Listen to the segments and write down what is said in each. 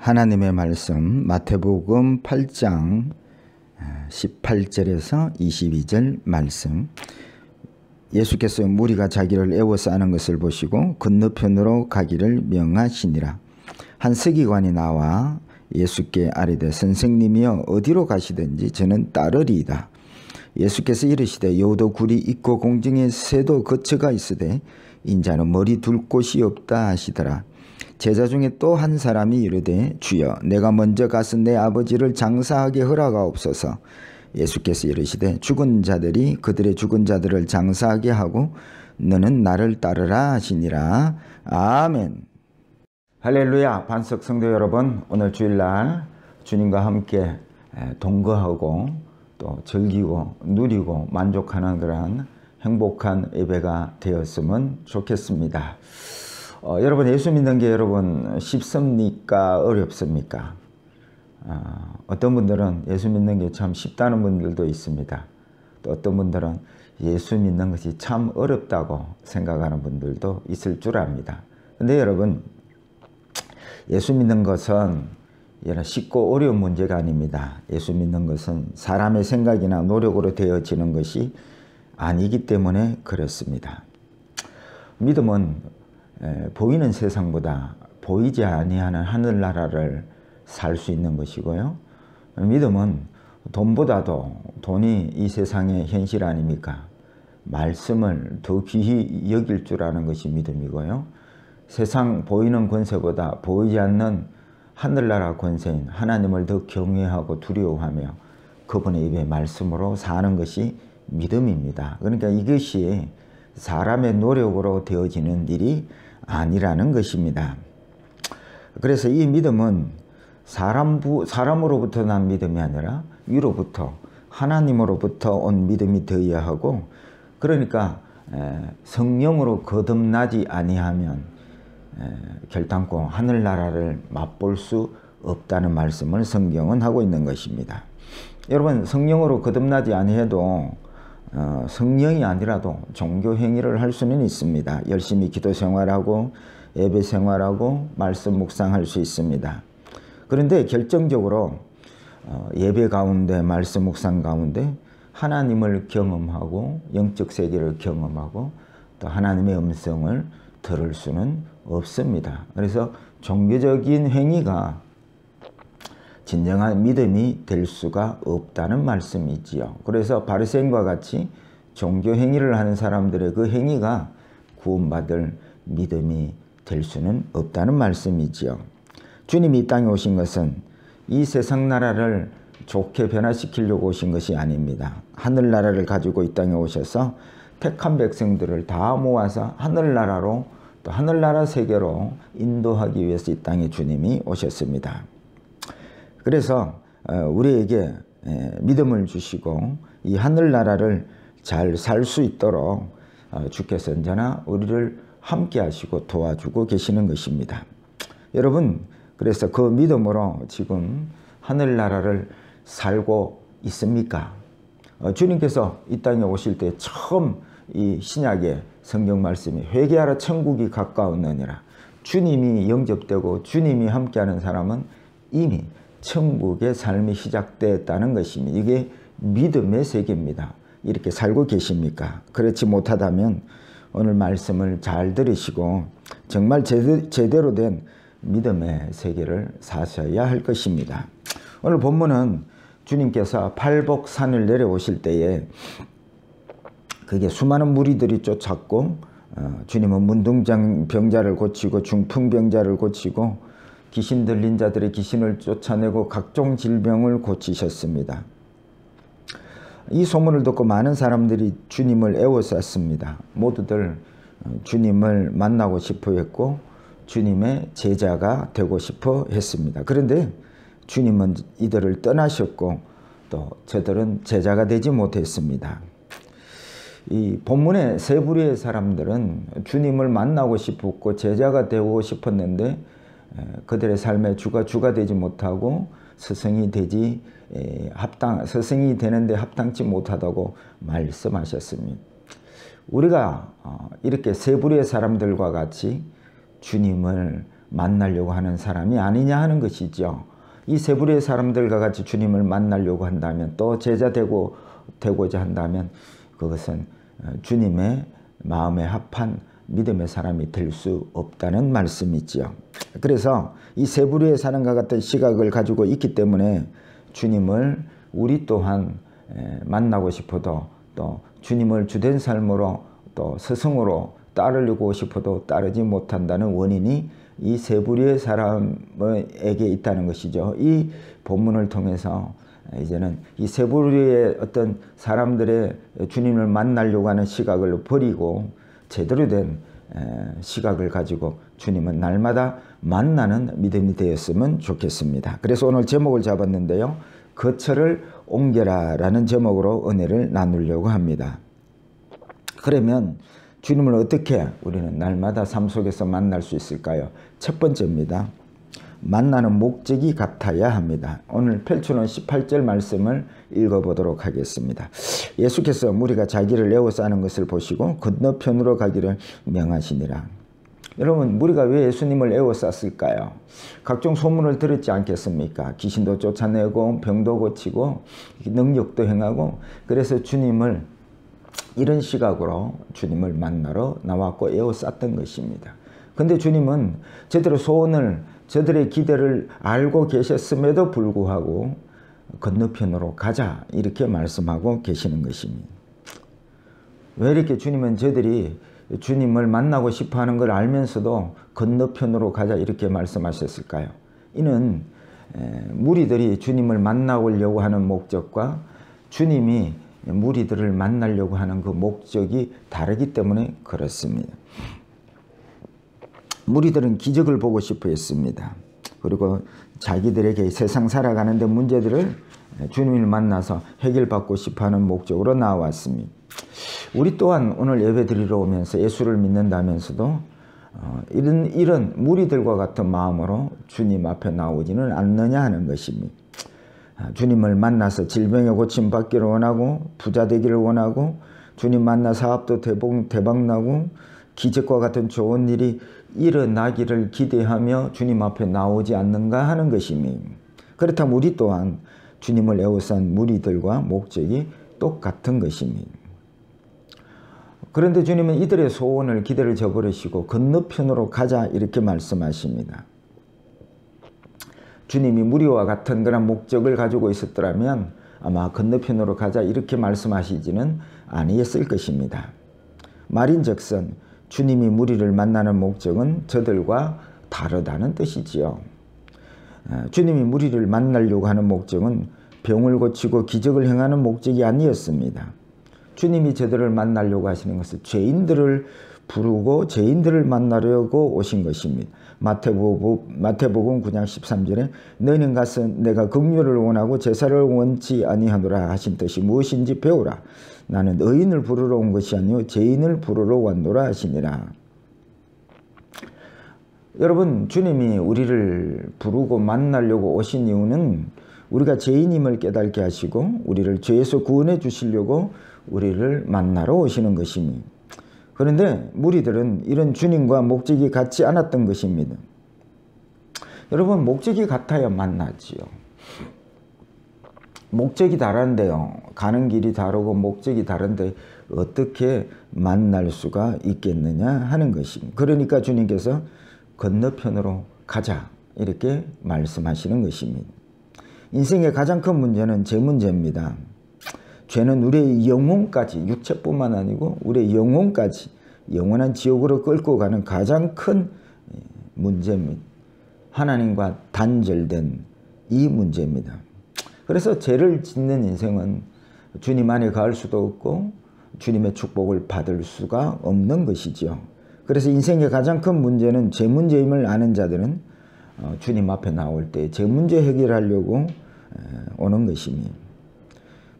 하나님의 말씀 마태복음 8장 18절에서 22절 말씀. 예수께서 무리가 자기를 애워싸는 것을 보시고 건너편으로 가기를 명하시니라. 한 서기관이 나와 예수께 아뢰되 선생님이여 어디로 가시든지 저는 따르리이다. 예수께서 이르시되 여우도 굴이 있고 공중에 새도 거처가 있으되 인자는 머리 둘 곳이 없다 하시더라. 제자 중에 또 한 사람이 이르되 주여 내가 먼저 가서 내 아버지를 장사하게 허락하옵소서. 예수께서 이르시되 죽은 자들이 그들의 죽은 자들을 장사하게 하고 너는 나를 따르라 하시니라. 아멘. 할렐루야. 반석 성도 여러분, 오늘 주일날 주님과 함께 동거하고 또 즐기고 누리고 만족하는 그러한 행복한 예배가 되었으면 좋겠습니다. 여러분, 예수 믿는 게 여러분 쉽습니까? 어렵습니까? 어떤 분들은 예수 믿는 게 참 쉽다는 분들도 있습니다. 또 어떤 분들은 예수 믿는 것이 참 어렵다고 생각하는 분들도 있을 줄 압니다. 근데 여러분, 예수 믿는 것은 쉽고 어려운 문제가 아닙니다. 예수 믿는 것은 사람의 생각이나 노력으로 되어지는 것이 아니기 때문에 그렇습니다. 믿음은 보이는 세상보다 보이지 아니하는 하늘나라를 살 수 있는 것이고요. 믿음은 돈보다도 돈이 이 세상의 현실 아닙니까? 말씀을 더 귀히 여길 줄 아는 것이 믿음이고요. 세상 보이는 권세보다 보이지 않는 하늘나라 권세인 하나님을 더 경외하고 두려워하며 그분의 입의 말씀으로 사는 것이 믿음입니다. 그러니까 이것이 사람의 노력으로 되어지는 일이 아니라는 것입니다. 그래서 이 믿음은 사람으로부터 난 믿음이 아니라 위로부터 하나님으로부터 온 믿음이 되어야 하고, 그러니까 성령으로 거듭나지 아니하면 결단코 하늘나라를 맛볼 수 없다는 말씀을 성경은 하고 있는 것입니다. 여러분, 성령으로 거듭나지 아니해도 성령이 아니라도 종교 행위를 할 수는 있습니다. 열심히 기도 생활하고 예배 생활하고 말씀 묵상할 수 있습니다. 그런데 결정적으로 예배 가운데 말씀 묵상 가운데 하나님을 경험하고 영적 세계를 경험하고 또 하나님의 음성을 들을 수는 없습니다. 그래서 종교적인 행위가 진정한 믿음이 될 수가 없다는 말씀이지요. 그래서 바리새인과 같이 종교 행위를 하는 사람들의 그 행위가 구원받을 믿음이 될 수는 없다는 말씀이지요. 주님이 이 땅에 오신 것은 이 세상 나라를 좋게 변화시키려고 오신 것이 아닙니다. 하늘나라를 가지고 이 땅에 오셔서 택한 백성들을 다 모아서 하늘나라로 또 하늘나라 세계로 인도하기 위해서 이 땅에 주님이 오셨습니다. 그래서 우리에게 믿음을 주시고 이 하늘나라를 잘 살 수 있도록 주께서 언제나 우리를 함께 하시고 도와주고 계시는 것입니다. 여러분, 그래서 그 믿음으로 지금 하늘나라를 살고 있습니까? 주님께서 이 땅에 오실 때 처음 이 신약의 성경 말씀이 회개하라 천국이 가까웠느니라. 주님이 영접되고 주님이 함께하는 사람은 이미 천국의 삶이 시작됐다는 것입니다. 이게 믿음의 세계입니다. 이렇게 살고 계십니까? 그렇지 못하다면 오늘 말씀을 잘 들으시고 정말 제대로 된 믿음의 세계를 사셔야 할 것입니다. 오늘 본문은 주님께서 팔복산을 내려오실 때에 그게 수많은 무리들이 쫓았고 주님은 문둥병자를 고치고 중풍병자를 고치고 귀신 들린 자들의 귀신을 쫓아내고 각종 질병을 고치셨습니다. 이 소문을 듣고 많은 사람들이 주님을 애워쌌습니다. 모두들 주님을 만나고 싶어 했고 주님의 제자가 되고 싶어 했습니다. 그런데 주님은 이들을 떠나셨고 또 저들은 제자가 되지 못했습니다. 이 본문의 세 부류의 사람들은 주님을 만나고 싶었고 제자가 되고 싶었는데 그들의 삶의 주가 되지 못하고 스승이 되는데 합당치 못하다고 말씀하셨습니다. 우리가 이렇게 세 부류의 사람들과 같이 주님을 만나려고 하는 사람이 아니냐 하는 것이죠. 이 세 부류의 사람들과 같이 주님을 만나려고 한다면, 또 제자 되고자 한다면 그것은 주님의 마음에 합한 믿음의 사람이 될 수 없다는 말씀이지요. 그래서 이 세 부류의 사람과 같은 시각을 가지고 있기 때문에 주님을 우리 또한 만나고 싶어도, 또 주님을 주된 삶으로 또 스승으로 따르려고 싶어도 따르지 못한다는 원인이 이 세 부류의 사람에게 있다는 것이죠. 이 본문을 통해서 이제는 이 세 부류의 어떤 사람들의 주님을 만나려고 하는 시각을 버리고 제대로 된 시각을 가지고 주님은 날마다 만나는 믿음이 되었으면 좋겠습니다. 그래서 오늘 제목을 잡았는데요. 거처를 옮겨라 라는 제목으로 은혜를 나누려고 합니다. 그러면 주님을 어떻게 우리는 날마다 삶 속에서 만날 수 있을까요? 첫 번째입니다. 만나는 목적이 같아야 합니다. 오늘 펼쳐놓은 18절 말씀을 읽어보도록 하겠습니다. 예수께서 무리가 자기를 에워싸는 것을 보시고 건너편으로 가기를 명하시니라. 여러분, 무리가 왜 예수님을 에워쌌을까요? 각종 소문을 들었지 않겠습니까? 귀신도 쫓아내고 병도 고치고 능력도 행하고, 그래서 주님을 이런 시각으로 주님을 만나러 나왔고 에워쌌던 것입니다. 근데 주님은 제대로 소원을, 저들의 기대를 알고 계셨음에도 불구하고 건너편으로 가자 이렇게 말씀하고 계시는 것입니다. 왜 이렇게 주님은 저들이 주님을 만나고 싶어하는 걸 알면서도 건너편으로 가자 이렇게 말씀하셨을까요? 이는 무리들이 주님을 만나려고 하는 목적과 주님이 무리들을 만나려고 하는 그 목적이 다르기 때문에 그렇습니다. 무리들은 기적을 보고 싶어 했습니다. 그리고 자기들에게 세상 살아가는데 문제들을 주님을 만나서 해결받고 싶어하는 목적으로 나왔습니다. 우리 또한 오늘 예배 드리러 오면서 예수를 믿는다면서도 이런 무리들과 같은 마음으로 주님 앞에 나오지는 않느냐 하는 것입니다. 주님을 만나서 질병에 고침받기를 원하고, 부자 되기를 원하고, 주님 만나 사업도 대박나고 기적과 같은 좋은 일이 일어나기를 기대하며 주님 앞에 나오지 않는가 하는 것입니다. 그렇다면 우리 또한 주님을 에워싼 무리들과 목적이 똑같은 것입니다. 그런데 주님은 이들의 소원을, 기대를 저버리시고 건너편으로 가자 이렇게 말씀하십니다. 주님이 무리와 같은 그런 목적을 가지고 있었더라면 아마 건너편으로 가자 이렇게 말씀하시지는 아니했을 것입니다. 말인즉슨 주님이 무리를 만나는 목적은 저들과 다르다는 뜻이지요. 주님이 무리를 만나려고 하는 목적은 병을 고치고 기적을 행하는 목적이 아니었습니다. 주님이 저들을 만나려고 하시는 것은 죄인들을 부르고 죄인들을 만나려고 오신 것입니다. 마태복음 9장 13절에 너희는 가서 내가 긍휼을 원하고 제사를 원치 아니하노라 하신 뜻이 무엇인지 배우라. 나는 의인을 부르러 온 것이 아니요 죄인을 부르러 왔노라 하시니라. 여러분, 주님이 우리를 부르고 만나려고 오신 이유는 우리가 죄인임을 깨닫게 하시고 우리를 죄에서 구원해 주시려고 우리를 만나러 오시는 것입니다. 그런데 무리들은 이런 주님과 목적이 같지 않았던 것입니다. 여러분, 목적이 같아야 만나지요. 목적이 다른데요. 가는 길이 다르고 목적이 다른데 어떻게 만날 수가 있겠느냐 하는 것입니다. 그러니까 주님께서 건너편으로 가자 이렇게 말씀하시는 것입니다. 인생의 가장 큰 문제는 제 문제입니다. 죄는 우리의 영혼까지, 육체뿐만 아니고 우리의 영혼까지 영원한 지옥으로 끌고 가는 가장 큰 문제입니다. 하나님과 단절된 이 문제입니다. 그래서 죄를 짓는 인생은 주님 안에 갈 수도 없고 주님의 축복을 받을 수가 없는 것이지요. 그래서 인생의 가장 큰 문제는 죄 문제임을 아는 자들은 주님 앞에 나올 때 죄 문제 해결하려고 오는 것입니다.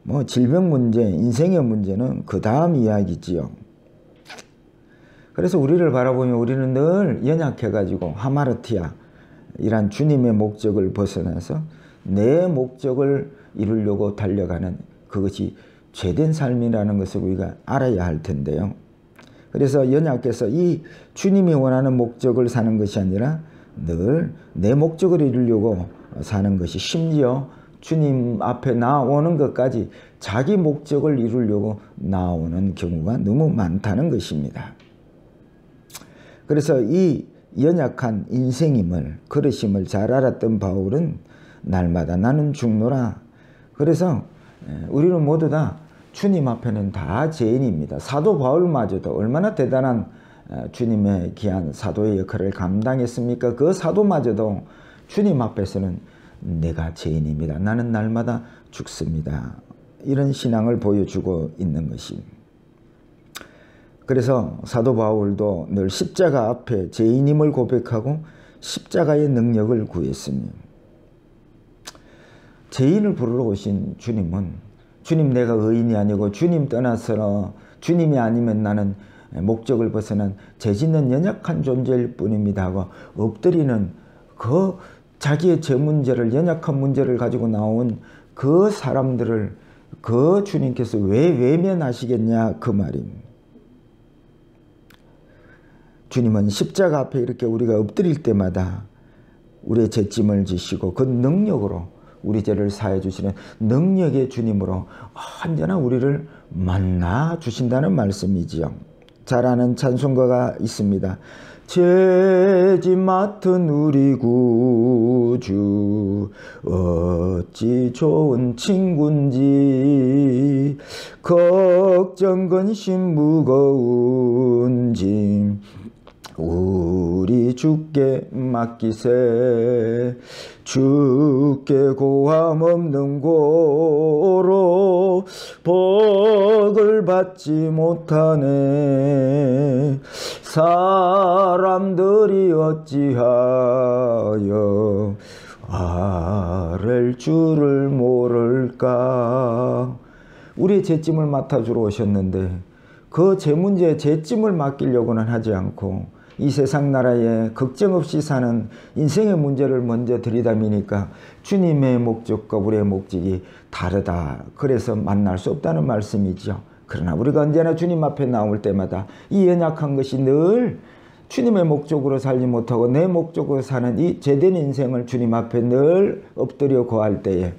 뭐 질병 문제, 인생의 문제는 그 다음 이야기지요. 그래서 우리를 바라보면 우리는 늘 연약해가지고 하마르티아 이란 주님의 목적을 벗어나서 내 목적을 이루려고 달려가는 그것이 죄된 삶이라는 것을 우리가 알아야 할 텐데요. 그래서 연약해서 이 주님이 원하는 목적을 사는 것이 아니라 늘 내 목적을 이루려고 사는 것이, 심지어 주님 앞에 나오는 것까지 자기 목적을 이루려고 나오는 경우가 너무 많다는 것입니다. 그래서 이 연약한 인생임을, 그릇임을 잘 알았던 바울은 날마다 나는 죽노라. 그래서 우리는 모두 다 주님 앞에는 다 죄인입니다. 사도 바울마저도 얼마나 대단한 주님의 귀한 사도의 역할을 감당했습니까? 그 사도마저도 주님 앞에서는 내가 죄인입니다. 나는 날마다 죽습니다. 이런 신앙을 보여주고 있는 것입니다. 그래서 사도 바울도 늘 십자가 앞에 죄인임을 고백하고 십자가의 능력을 구했습니다. 죄인을 부르러 오신 주님은, 주님 내가 의인이 아니고 주님 떠나서 주님이 아니면 나는 목적을 벗어난 죄짓는 연약한 존재일 뿐입니다 하고 엎드리는 그 자기의 죄 문제를, 연약한 문제를 가지고 나온 그 사람들을 그 주님께서 왜 외면하시겠냐 그 말입니다. 주님은 십자가 앞에 이렇게 우리가 엎드릴 때마다 우리의 죄짐을 지시고 그 능력으로 우리 죄를 사해 주시는 능력의 주님으로 언제나 우리를 만나 주신다는 말씀이지요. 잘 아는 찬송가가 있습니다. 죄짐 맡은 우리 구주 어찌 좋은 친구인지, 걱정 근심 무거운 짐 우리 주께 맡기세. 주께 고함 없는 고로 복을 받지 못하네. 사람들이 어찌하여 아랠 줄을 모를까. 우리의 죄짐을 맡아주러 오셨는데 그 죄 문제에 죄짐을 맡기려고는 하지 않고 이 세상 나라에 걱정 없이 사는 인생의 문제를 먼저 들이다미니까 주님의 목적과 우리의 목적이 다르다. 그래서 만날 수 없다는 말씀이죠. 그러나 우리가 언제나 주님 앞에 나올 때마다 이 연약한 것이 늘 주님의 목적으로 살지 못하고 내 목적으로 사는 이 죄된 인생을 주님 앞에 늘 엎드려 고할 때에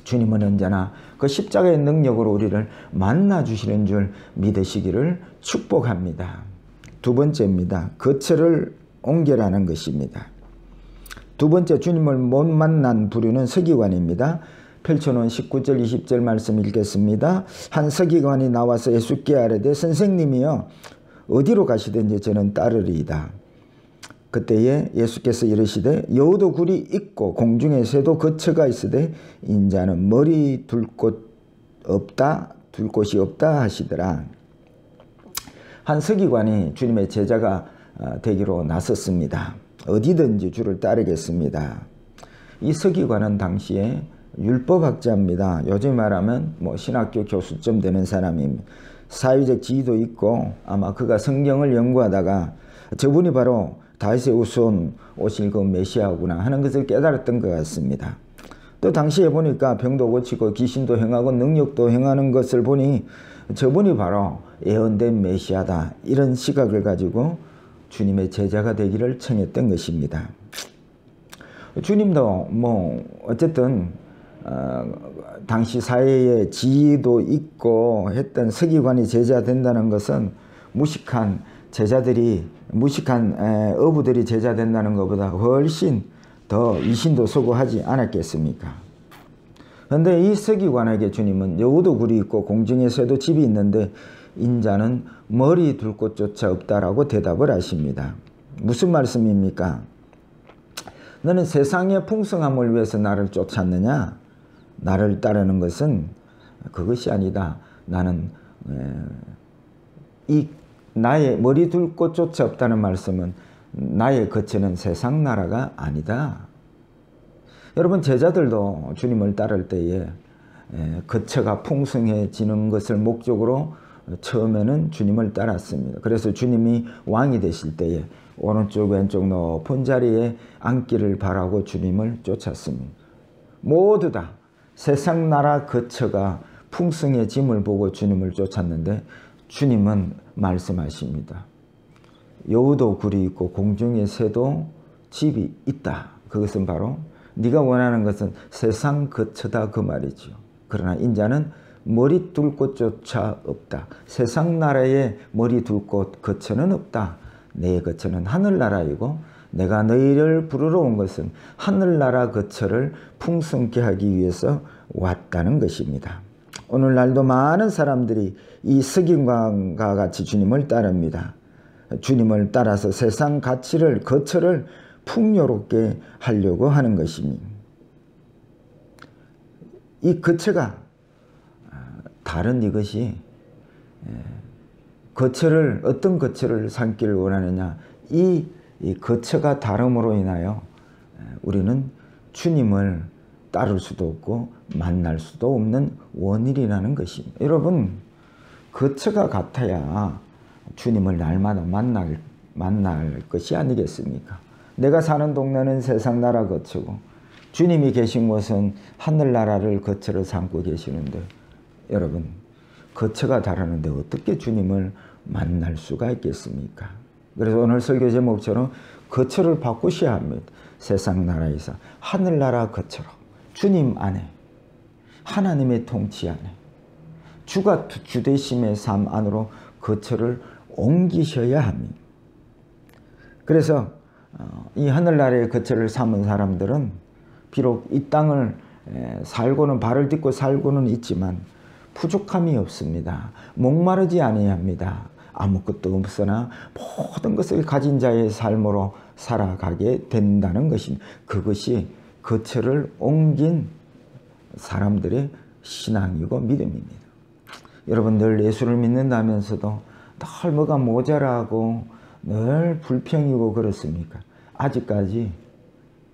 주님은 언제나 그 십자가의 능력으로 우리를 만나주시는 줄 믿으시기를 축복합니다. 두 번째입니다. 거처를 옮겨라는 것입니다. 두 번째 주님을 못 만난 부류는 서기관입니다. 펼쳐놓은 19절 20절 말씀 읽겠습니다. 한 서기관이 나와서 예수께 아뢰되 선생님이여 어디로 가시든지 저는 따르리이다. 그때에 예수께서 이르시되 여우도 굴이 있고 공중에 새도 거처가 있으되 인자는 머리 둘 곳이 없다 하시더라. 한 서기관이 주님의 제자가 되기로 나섰습니다. 어디든지 주를 따르겠습니다. 이 서기관은 당시에 율법학자입니다. 요즘 말하면 신학교 교수쯤 되는 사람입니다. 사회적 지위도 있고 아마 그가 성경을 연구하다가 저분이 바로 다윗의 후손 오실 그 메시아구나 하는 것을 깨달았던 것 같습니다. 또 당시에 보니까 병도 고치고 귀신도 행하고 능력도 행하는 것을 보니 저분이 바로 예언된 메시아다, 이런 시각을 가지고 주님의 제자가 되기를 청했던 것입니다. 주님도 어쨌든 당시 사회에 지위도 있고 했던 서기관이 제자 된다는 것은 무식한 어부들이 제자 된다는 것보다 훨씬 더 이신도 소고하지 않았겠습니까? 그런데 이 서기관에게 주님은 여우도 굴이 있고 공중에 새도 집이 있는데 인자는 머리 둘 곳조차 없다라고 대답을 하십니다. 무슨 말씀입니까? 너는 세상의 풍성함을 위해서 나를 쫓았느냐? 나를 따르는 것은 그것이 아니다. 나는 이 나의 머리 둘 곳조차 없다는 말씀은 나의 거처는 세상 나라가 아니다. 여러분, 제자들도 주님을 따를 때에 거처가 풍성해지는 것을 목적으로 처음에는 주님을 따랐습니다. 그래서 주님이 왕이 되실 때에 오른쪽 왼쪽 높은 자리에 앉기를 바라고 주님을 쫓았습니다. 모두 다 세상 나라 거처가 풍성해짐을 보고 주님을 쫓았는데 주님은 말씀하십니다. 여우도 굴이 있고 공중의 새도 집이 있다. 그것은 바로 네가 원하는 것은 세상 거처다 그 말이죠. 그러나 인자는 머리 둘 곳조차 없다. 세상 나라에 머리 둘 곳 거처는 없다. 내 거처는 하늘나라이고 내가 너희를 부르러 온 것은 하늘나라 거처를 풍성케 하기 위해서 왔다는 것입니다. 오늘날도 많은 사람들이 이 석인광과 같이 주님을 따릅니다. 주님을 따라서 세상 가치를 거처를 풍요롭게 하려고 하는 것입니다. 이 거처가 다른 이것이 거처를 어떤 거처를 삼기를 원하느냐 이 거처가 다름으로 인하여 우리는 주님을 따를 수도 없고 만날 수도 없는 원인이라는 것입니다. 여러분 거처가 같아야 주님을 날마다 만날 것이 아니겠습니까? 내가 사는 동네는 세상 나라 거처고 주님이 계신 곳은 하늘나라를 거처로 삼고 계시는데 여러분 거처가 다르는데 어떻게 주님을 만날 수가 있겠습니까? 그래서 오늘 설교 제목처럼 거처를 바꾸셔야 합니다. 세상 나라에서 하늘나라 거처로 주님 안에 하나님의 통치 안에 주가 주되심의 삶 안으로 거처를 옮기셔야 합니다. 그래서 이 하늘나라의 거처를 삼은 사람들은 비록 이 땅을 살고는 발을 딛고 살고는 있지만 부족함이 없습니다. 목마르지 아니합니다. 아무것도 없으나 모든 것을 가진 자의 삶으로 살아가게 된다는 것입니다. 그것이 거처를 옮긴 사람들의 신앙이고 믿음입니다. 여러분 늘 예수를 믿는다면서도 늘 뭐가 모자라고 늘 불평이고 그렇습니까? 아직까지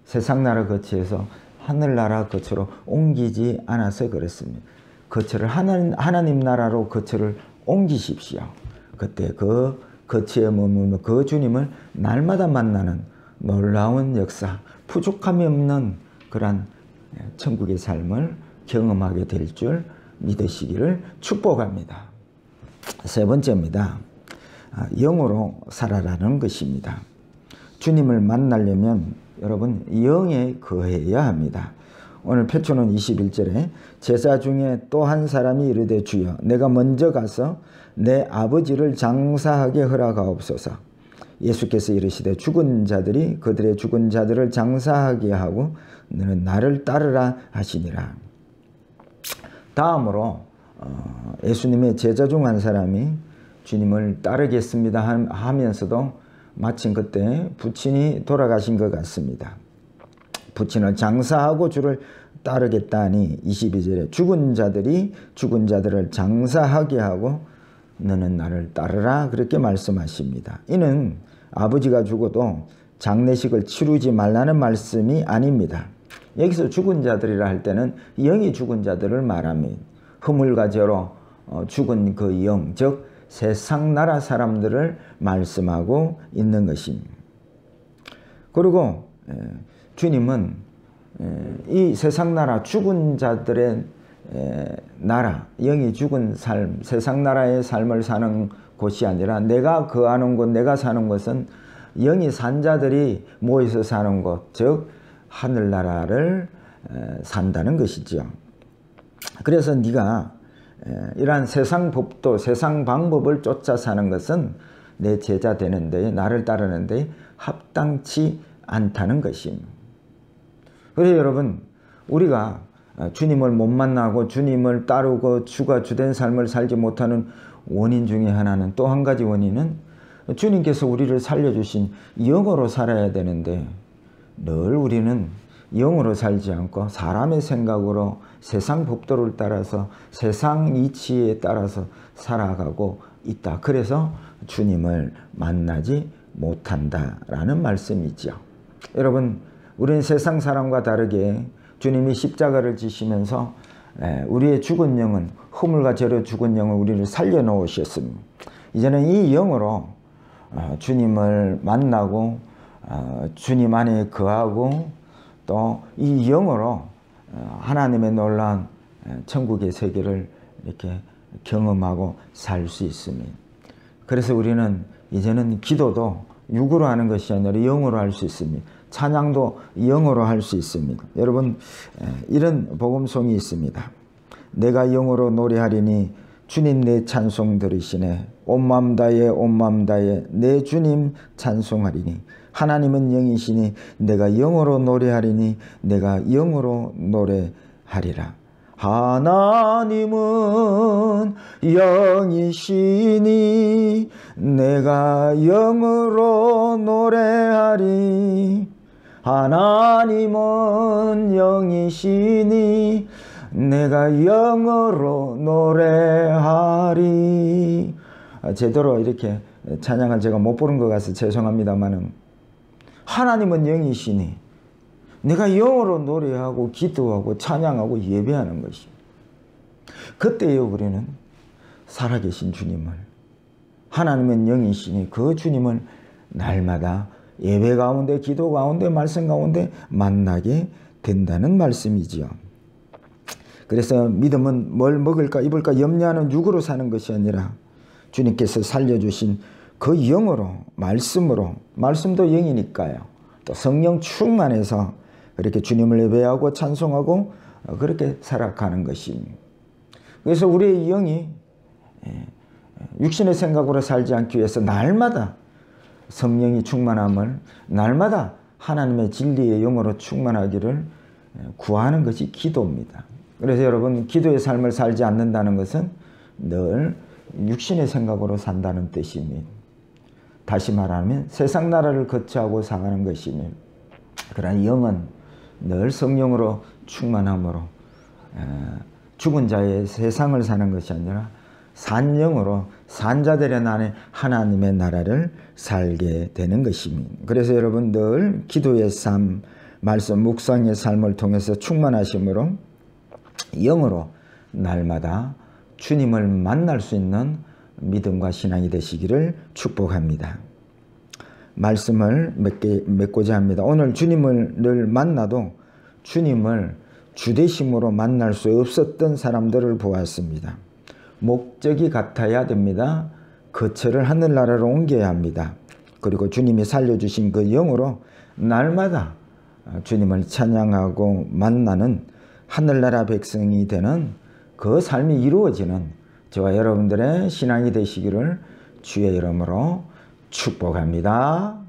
세상 나라 거처에서 하늘나라 거처로 옮기지 않아서 그렇습니다. 거처를 하나님 나라로 거처를 옮기십시오. 그때 그 거처에 머무는 그 주님을 날마다 만나는 놀라운 역사, 부족함이 없는 그러한 천국의 삶을 경험하게 될 줄 믿으시기를 축복합니다. 세 번째입니다. 영으로 살아라는 것입니다. 주님을 만나려면 여러분 영에 거해야 합니다. 오늘 표초는 21절에 제자 중에 또 한 사람이 이르되 주여 내가 먼저 가서 내 아버지를 장사하게 허락하옵소서. 예수께서 이르시되 죽은 자들이 그들의 죽은 자들을 장사하게 하고 너는 나를 따르라 하시니라. 다음으로 예수님의 제자 중 한 사람이 주님을 따르겠습니다 하면서도 마침 그때 부친이 돌아가신 것 같습니다. 부친을 장사하고 주를 따르겠다니 22절에 죽은 자들이 죽은 자들을 장사하게 하고 너는 나를 따르라 그렇게 말씀하십니다. 이는 아버지가 죽어도 장례식을 치르지 말라는 말씀이 아닙니다. 여기서 죽은 자들이라 할 때는 영이 죽은 자들을 말합니다. 허물과 죄로 죽은 그 영, 즉 세상 나라 사람들을 말씀하고 있는 것입니다. 그리고 주님은 이 세상 나라 죽은 자들의 나라, 영이 죽은 삶, 세상 나라의 삶을 사는 곳이 아니라 내가 거하는 곳, 내가 사는 곳은 영이 산 자들이 모여서 사는 곳, 즉 하늘나라를 산다는 것이죠. 그래서 네가 이러한 세상 법도 세상 방법을 쫓아 사는 것은 내 제자 되는데 나를 따르는데 합당치 않다는 것입니다. 그래서 여러분 우리가 주님을 못 만나고 주님을 따르고 주가 주된 삶을 살지 못하는 원인 중에 하나는 또 한 가지 원인은 주님께서 우리를 살려주신 영으로 살아야 되는데 늘 우리는 영으로 살지 않고 사람의 생각으로 세상 법도를 따라서 세상 이치에 따라서 살아가고 있다. 그래서 주님을 만나지 못한다라는 말씀이죠. 여러분 우리는 세상 사람과 다르게 주님이 십자가를 지시면서 우리의 죽은 영은 허물과 죄로 죽은 영을 우리를 살려놓으셨습니다. 이제는 이 영으로 주님을 만나고 주님 안에 거하고 또 이 영으로 하나님의 놀라운 천국의 세계를 이렇게 경험하고 살 수 있습니다. 그래서 우리는 이제는 기도도 육으로 하는 것이 아니라 영으로 할 수 있습니다. 찬양도 영어로 할 수 있습니다. 여러분, 이런 복음송이 있습니다. 내가 영어로 노래하리니 주님 내 찬송 들으시네. 온 마음 다해 온 마음 다해 내 주님 찬송하리니 하나님은 영이시니 내가 영어로 노래하리니 내가 영어로 노래하리라. 하나님은 영이시니 내가 영으로 노래하리. 하나님은 영이시니 내가 영어로 노래하리. 제대로 이렇게 찬양을 제가 못 부른 것 같아서 죄송합니다만은, 하나님은 영이시니 내가 영어로 노래하고 기도하고 찬양하고 예배하는 것이, 그때요 우리는 살아계신 주님을, 하나님은 영이시니 그 주님을 날마다 예배 가운데, 기도 가운데, 말씀 가운데 만나게 된다는 말씀이지요. 그래서 믿음은 뭘 먹을까 입을까 염려하는 육으로 사는 것이 아니라 주님께서 살려주신 그 영으로, 말씀으로, 말씀도 영이니까요, 또 성령 충만해서 그렇게 주님을 예배하고 찬송하고 그렇게 살아가는 것입니다. 그래서 우리의 영이 육신의 생각으로 살지 않기 위해서 날마다 성령이 충만함을, 날마다 하나님의 진리의 영으로 충만하기를 구하는 것이 기도입니다. 그래서 여러분, 기도의 삶을 살지 않는다는 것은 늘 육신의 생각으로 산다는 뜻입니다. 다시 말하면 세상 나라를 거처하고 사는 것이며, 그러나 영은 늘 성령으로 충만함으로 죽은 자의 세상을 사는 것이 아니라 산영으로 산자들의 나라에 하나님의 나라를 살게 되는 것입니다. 그래서 여러분, 늘 기도의 삶, 말씀, 묵상의 삶을 통해서 충만하심으로 영으로 날마다 주님을 만날 수 있는 믿음과 신앙이 되시기를 축복합니다. 말씀을 맺고자 합니다. 오늘 주님을 늘 만나도 주님을 주되심으로 만날 수 없었던 사람들을 보았습니다. 목적이 같아야 됩니다. 거처를 하늘나라로 옮겨야 합니다. 그리고 주님이 살려주신 그 영으로 날마다 주님을 찬양하고 만나는 하늘나라 백성이 되는 그 삶이 이루어지는 저와 여러분들의 신앙이 되시기를 주의 이름으로 축복합니다.